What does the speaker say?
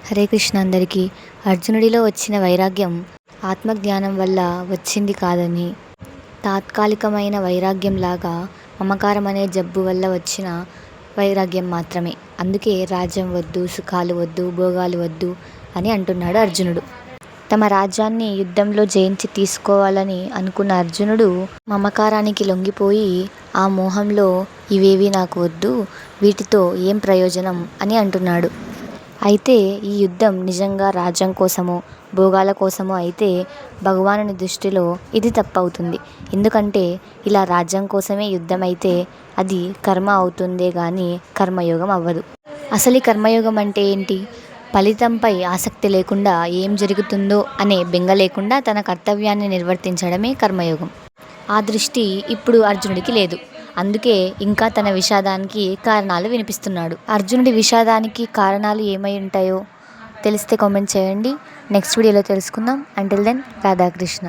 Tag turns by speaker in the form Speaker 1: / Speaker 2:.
Speaker 1: హరే కృష్ణ అందరికీ. అర్జునుడిలో వచ్చిన వైరాగ్యం ఆత్మజ్ఞానం వల్ల వచ్చింది కాదని, తాత్కాలికమైన వైరాగ్యంలాగా మమకారం అనే జబ్బు వల్ల వచ్చిన వైరాగ్యం మాత్రమే. అందుకే రాజ్యం వద్దు, సుఖాలు వద్దు, భోగాలు వద్దు అని అంటున్నాడు అర్జునుడు. తమ రాజ్యాన్ని యుద్ధంలో జయించి తీసుకోవాలని అనుకున్న అర్జునుడు మమకారానికి లొంగిపోయి ఆ మోహంలో ఇవేవి నాకు వద్దు, వీటితో ఏం ప్రయోజనం అని అంటున్నాడు. అయితే ఈ యుద్ధం నిజంగా రాజ్యం కోసమో భోగాల కోసమో అయితే భగవానుని దృష్టిలో ఇది తప్పవుతుంది. ఎందుకంటే ఇలా రాజ్యం కోసమే యుద్ధం అయితే అది కర్మ అవుతుందే కానీ కర్మయోగం అవ్వదు. అసలు ఈ కర్మయోగం అంటే ఏంటి? ఫలితంపై ఆసక్తి లేకుండా ఏం జరుగుతుందో అనే బెంగ లేకుండా తన కర్తవ్యాన్ని నిర్వర్తించడమే కర్మయోగం. ఆ దృష్టి ఇప్పుడు అర్జునుడికి లేదు. అందుకే ఇంకా తన విషాదానికి కారణాలు వినిపిస్తున్నాడు. అర్జునుడి విషాదానికి కారణాలు ఏమై ఉంటాయో తెలిస్తే కామెంట్ చేయండి. నెక్స్ట్ వీడియోలో తెలుసుకుందాం. Until then Radhakrishna.